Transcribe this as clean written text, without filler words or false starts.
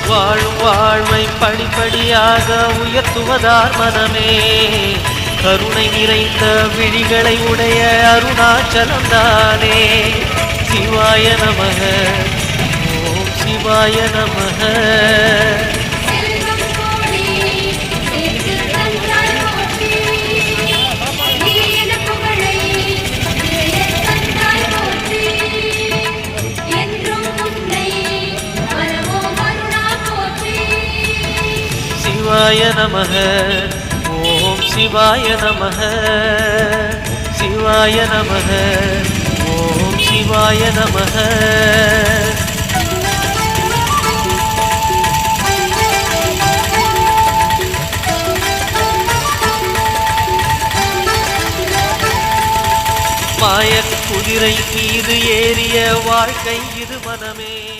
வாழும் வாழ்வை படிப்படியாக உயர்த்துவதார் மனமே. கருணை நிறைந்த விழிகளை உடைய அருணாச்சலந்தானே. சிவாய நமக ஓம் சிவாய நமக. சிவாய நமக ஓம் சிவாய நமக. சிவாய நமக ஓம் சிவாய நமக. மாயக் குதிரை மீது ஏறிய வாழ்க்கை இது மனமே.